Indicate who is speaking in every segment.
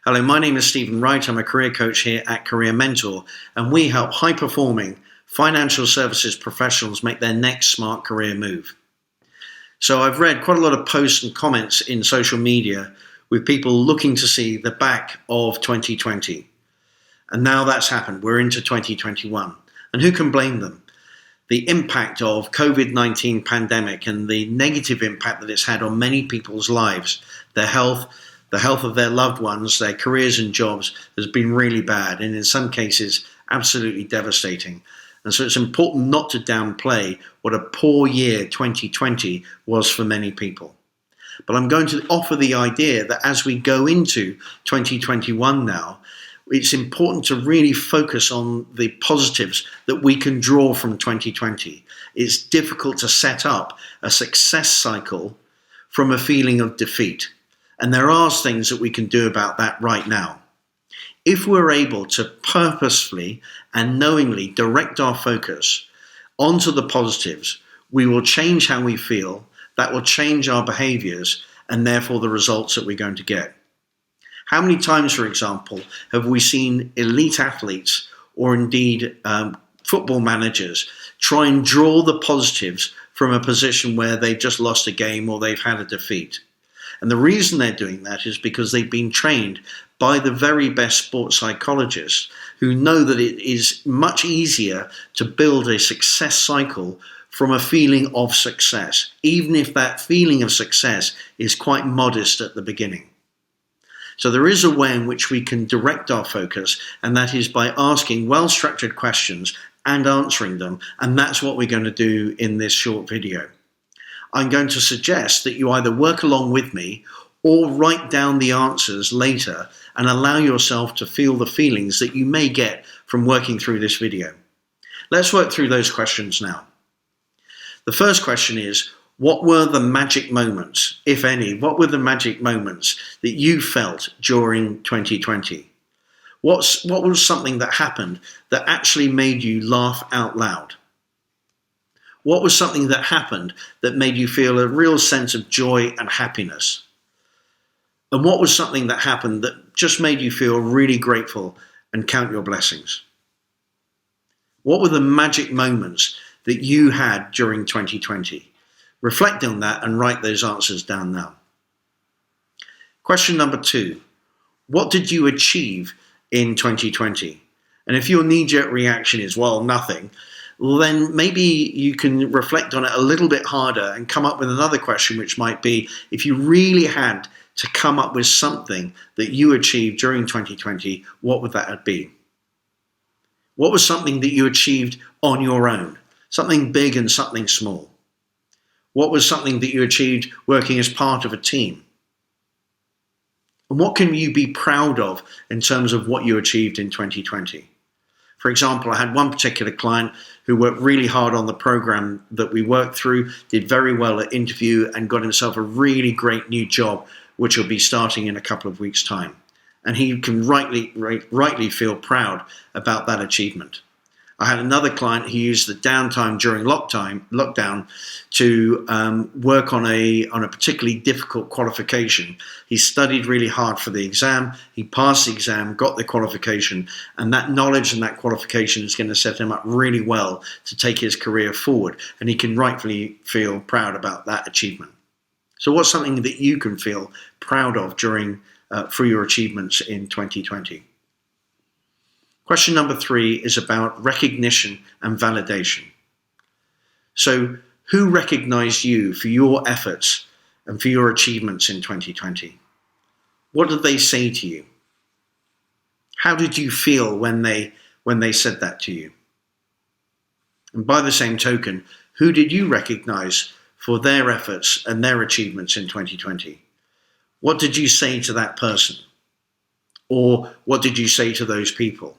Speaker 1: Hello, my name is Stephen Wright. I'm a career coach here at Career Mentor, and we help high-performing financial services professionals make their next smart career move. So I've read quite a lot of posts and comments in social media with people looking to see the back of 2020. And now that's happened. We're into 2021. And who can blame them? The impact of COVID-19 pandemic and the negative impact that it's had on many people's lives, their health, the health of their loved ones, their careers and jobs has been really bad, and in some cases, absolutely devastating. And so it's important not to downplay what a poor year 2020 was for many people. But I'm going to offer the idea that as we go into 2021 now, it's important to really focus on the positives that we can draw from 2020. It's difficult to set up a success cycle from a feeling of defeat. And there are things that we can do about that right now. If we're able to purposefully and knowingly direct our focus onto the positives, we will change how we feel, that will change our behaviors, and therefore the results that we're going to get. How many times, for example, have we seen elite athletes or indeed football managers try and draw the positives from a position where they've just lost a game or they've had a defeat? And the reason they're doing that is because they've been trained by the very best sports psychologists who know that it is much easier to build a success cycle from a feeling of success, even if that feeling of success is quite modest at the beginning. So there is a way in which we can direct our focus, and that is by asking well-structured questions and answering them. And that's what we're going to do in this short video. I'm going to suggest that you either work along with me or write down the answers later and allow yourself to feel the feelings that you may get from working through this video. Let's work through those questions now. The first question is, what were the magic moments, if any, what were the magic moments that you felt during 2020? What was something that happened that actually made you laugh out loud? What was something that happened that made you feel a real sense of joy and happiness? And what was something that happened that just made you feel really grateful and count your blessings? What were the magic moments that you had during 2020? Reflect on that and write those answers down now. Question number 2. What did you achieve in 2020? And if your knee-jerk reaction is, well, nothing, well, then maybe you can reflect on it a little bit harder and come up with another question, which might be, if you really had to come up with something that you achieved during 2020, what would that be? What was something that you achieved on your own? Something big and something small. What was something that you achieved working as part of a team? And what can you be proud of in terms of what you achieved in 2020? For example, I had one particular client who worked really hard on the program that we worked through, did very well at interview, and got himself a really great new job, which will be starting in a couple of weeks' time. And he can rightly feel proud about that achievement. I had another client who used the downtime during lockdown to work on a particularly difficult qualification. He studied really hard for the exam, he passed the exam, got the qualification, and that knowledge and that qualification is going to set him up really well to take his career forward, and he can rightfully feel proud about that achievement. So what's something that you can feel proud of for your achievements in 2020? Question number 3 is about recognition and validation. So who recognized you for your efforts and for your achievements in 2020? What did they say to you? How did you feel when they said that to you? And by the same token, who did you recognize for their efforts and their achievements in 2020? What did you say to that person? Or what did you say to those people?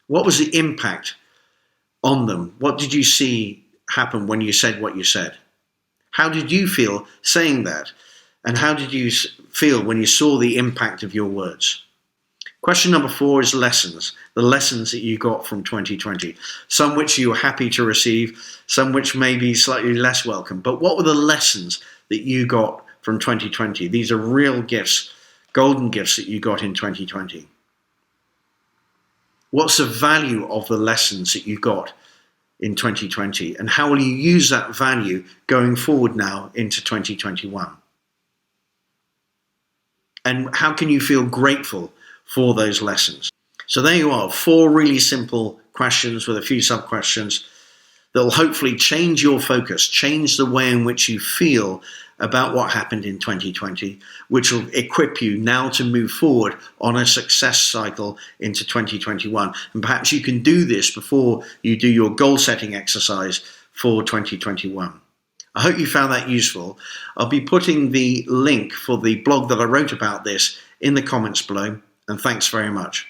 Speaker 1: What was the impact on them? What did you see happen when you said what you said? How did you feel saying that? And how did you feel when you saw the impact of your words? Question number 4 is lessons, the lessons that you got from 2020. Some which you were happy to receive, some which may be slightly less welcome. But what were the lessons that you got from 2020? These are real gifts golden gifts that you got in 2020? What's the value of the lessons that you got in 2020? And how will you use that value going forward now into 2021? And how can you feel grateful for those lessons? So there you are, 4 really simple questions with a few sub-questions that will hopefully change your focus, change the way in which you feel about what happened in 2020, which will equip you now to move forward on a success cycle into 2021. And perhaps you can do this before you do your goal setting exercise for 2021. I hope you found that useful. I'll be putting the link for the blog that I wrote about this in the comments below, and thanks very much.